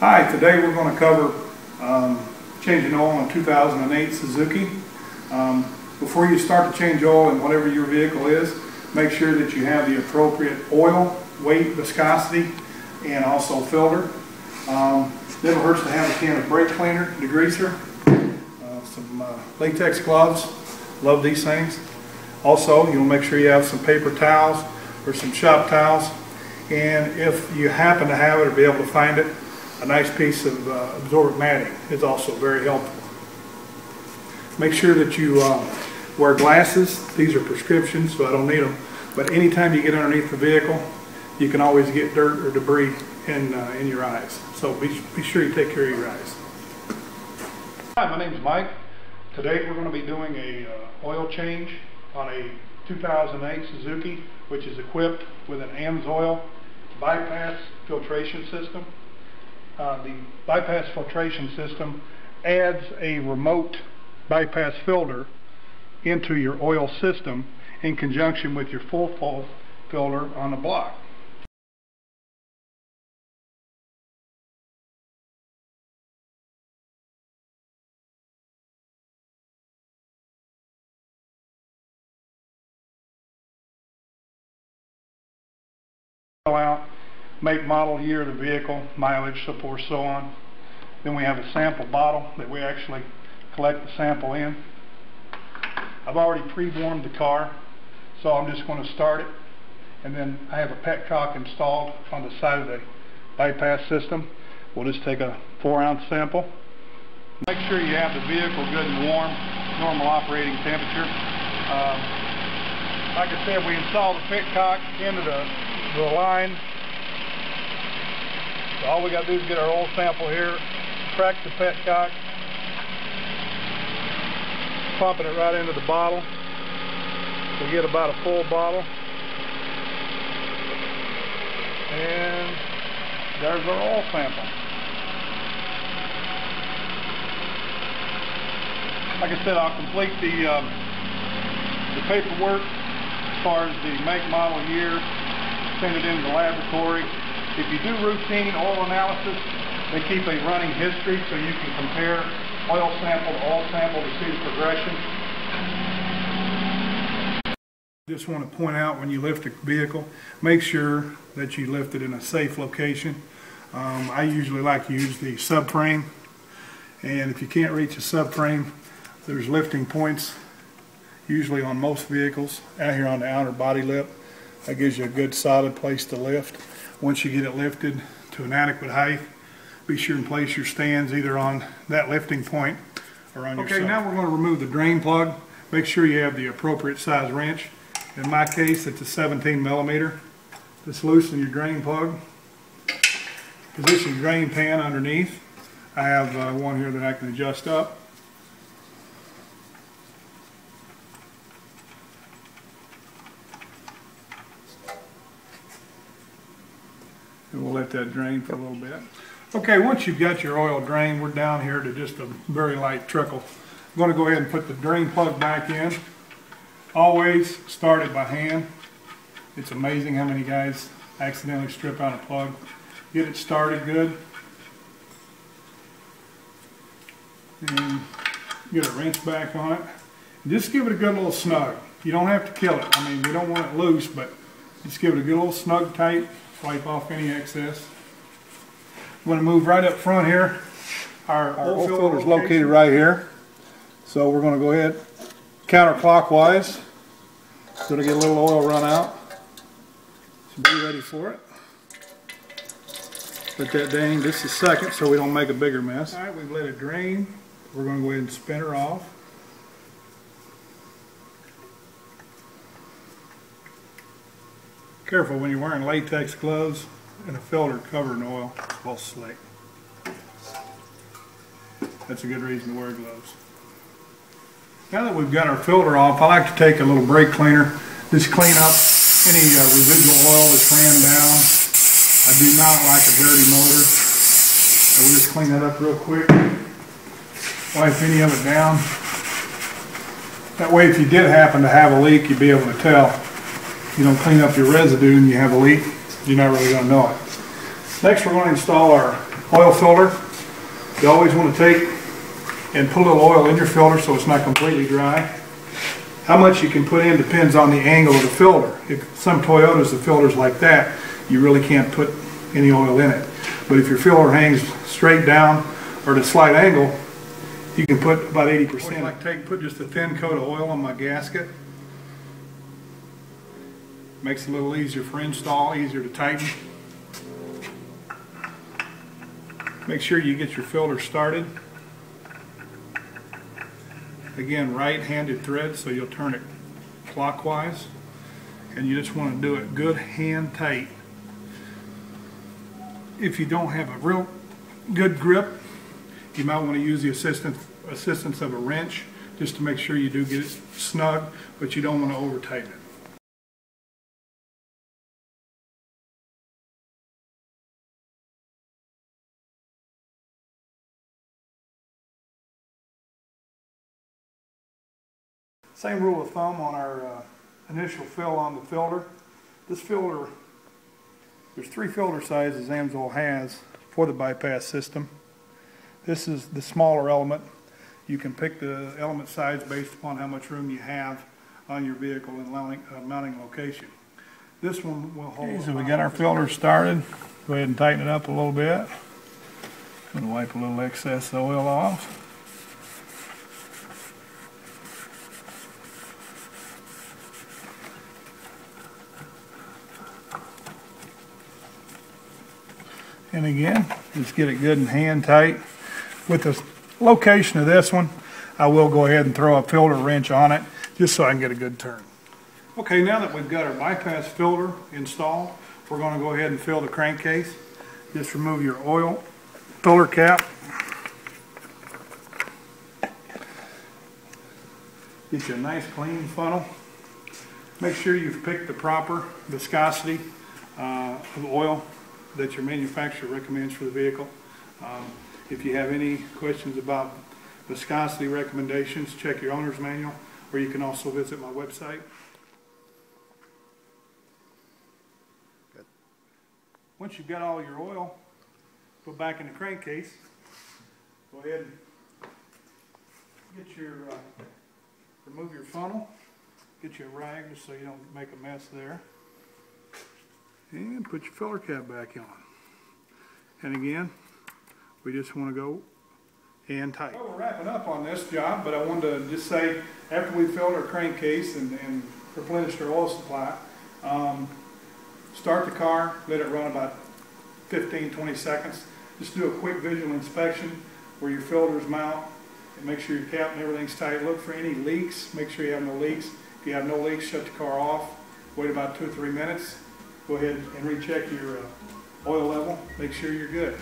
Hi, today we're going to cover changing oil on a 2008 Suzuki. Before you start to change oil in whatever your vehicle is, make sure that you have the appropriate oil, weight, viscosity, and also filter. Never hurts to have a can of brake cleaner, degreaser, some latex gloves. Love these things. Also, you'll make sure you have some paper towels or some shop towels. And if you happen to have it or be able to find it, a nice piece of absorbent matting is also very helpful. Make sure that you wear glasses. These are prescriptions, so I don't need them. But anytime you get underneath the vehicle, you can always get dirt or debris in your eyes. So be sure you take care of your eyes. Hi, my name is Mike. Today we're going to be doing a oil change on a 2008 Suzuki, which is equipped with an Amsoil bypass filtration system. The bypass filtration system adds a remote bypass filter into your oil system in conjunction with your full filter on the block. Out, make, model, year of the vehicle, mileage, so forth, so on. Then we have a sample bottle that we actually collect the sample in. I've already pre-warmed the car, so I'm just going to start it. And then I have a petcock installed on the side of the bypass system. We'll just take a 4-ounce sample. Make sure you have the vehicle good and warm, normal operating temperature. Like I said, we installed the petcock into the line. So all we got to do is get our oil sample here, crack the petcock, pumping it right into the bottle. We get about a full bottle, and there's our oil sample. Like I said, I'll complete the paperwork as far as the make, model, year. Send it into the laboratory. If you do routine oil analysis, they keep a running history so you can compare oil sample to oil sample to see the progression. Just want to point out, when you lift a vehicle, make sure that you lift it in a safe location. I usually like to use the subframe, and if you can't reach a subframe, there's lifting points usually on most vehicles out here on the outer body lip. That gives you a good solid place to lift. Once you get it lifted to an adequate height, be sure and place your stands either on that lifting point or on your side. Okay, now we're going to remove the drain plug. Make sure you have the appropriate size wrench. In my case, it's a 17 millimeter. Just loosen your drain plug. Position your drain pan underneath. I have one here that I can adjust up. And we'll let that drain for a little bit. Okay, once you've got your oil drained, we're down here to just a very light trickle. I'm going to go ahead and put the drain plug back in. Always start it by hand. It's amazing how many guys accidentally strip out a plug. Get it started good. And get a wrench back on it. And just give it a good little snug. You don't have to kill it. I mean, we don't want it loose, but just give it a good little snug tight. Wipe off any excess. I'm going to move right up front here. Our oil filter is located right here. So we're going to go ahead counterclockwise. Going to get a little oil run out. So be ready for it. Let that drain just a second so we don't make a bigger mess. Alright, we've let it drain. We're going to go ahead and spin her off. Careful when you're wearing latex gloves and a filter covered in oil. It's all slick. That's a good reason to wear gloves. Now that we've got our filter off, I like to take a little brake cleaner, just clean up any residual oil that's ran down. I do not like a dirty motor. So we'll just clean that up real quick. Wipe any of it down. That way, if you did happen to have a leak, you'd be able to tell. You don't clean up your residue and you have a leak, you're not really going to know it. Next, we're going to install our oil filter. You always want to take and put a little oil in your filter so it's not completely dry. How much you can put in depends on the angle of the filter. If some Toyotas, the filter's like that, you really can't put any oil in it. But if your filter hangs straight down or at a slight angle, you can put about 80%. I put just a thin coat of oil on my gasket. Makes it a little easier for install, easier to tighten. Make sure you get your filter started. Again, right-handed thread, so you'll turn it clockwise, and you just want to do it good hand tight. If you don't have a real good grip, you might want to use the assistance of a wrench just to make sure you do get it snug, but you don't want to over tighten it. Same rule of thumb on our initial fill on the filter. This filter, there's 3 filter sizes Amsoil has for the bypass system. This is the smaller element. You can pick the element size based upon how much room you have on your vehicle and mounting location. This one will hold. Okay, so we got our filter started. Go ahead and tighten it up a little bit. I'm going to wipe a little excess oil off. And again, just get it good and hand tight. With the location of this one, I will go ahead and throw a filter wrench on it just so I can get a good turn. Okay, now that we've got our bypass filter installed, we're going to go ahead and fill the crankcase. Just remove your oil filter cap. Get you a nice clean funnel. Make sure you've picked the proper viscosity of oil that your manufacturer recommends for the vehicle. If you have any questions about viscosity recommendations, check your owner's manual, or you can also visit my website. Once you've got all your oil put back in the crankcase, go ahead and get your, remove your funnel, get you a rag just so you don't make a mess there. And put your filter cap back on. And again, we just want to go hand tight. Well, we're wrapping up on this job, but I wanted to just say, after we filled our crankcase and replenished our oil supply, start the car, let it run about 15-20 seconds. Just do a quick visual inspection where your filters mount, and make sure your cap and everything's tight. Look for any leaks, make sure you have no leaks. If you have no leaks, shut the car off, wait about 2 or 3 minutes. Go ahead and recheck your oil level, make sure you're good.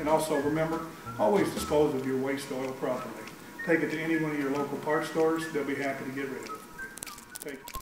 And also remember, always dispose of your waste oil properly. Take it to any one of your local parts stores, they'll be happy to get rid of it. Thank you.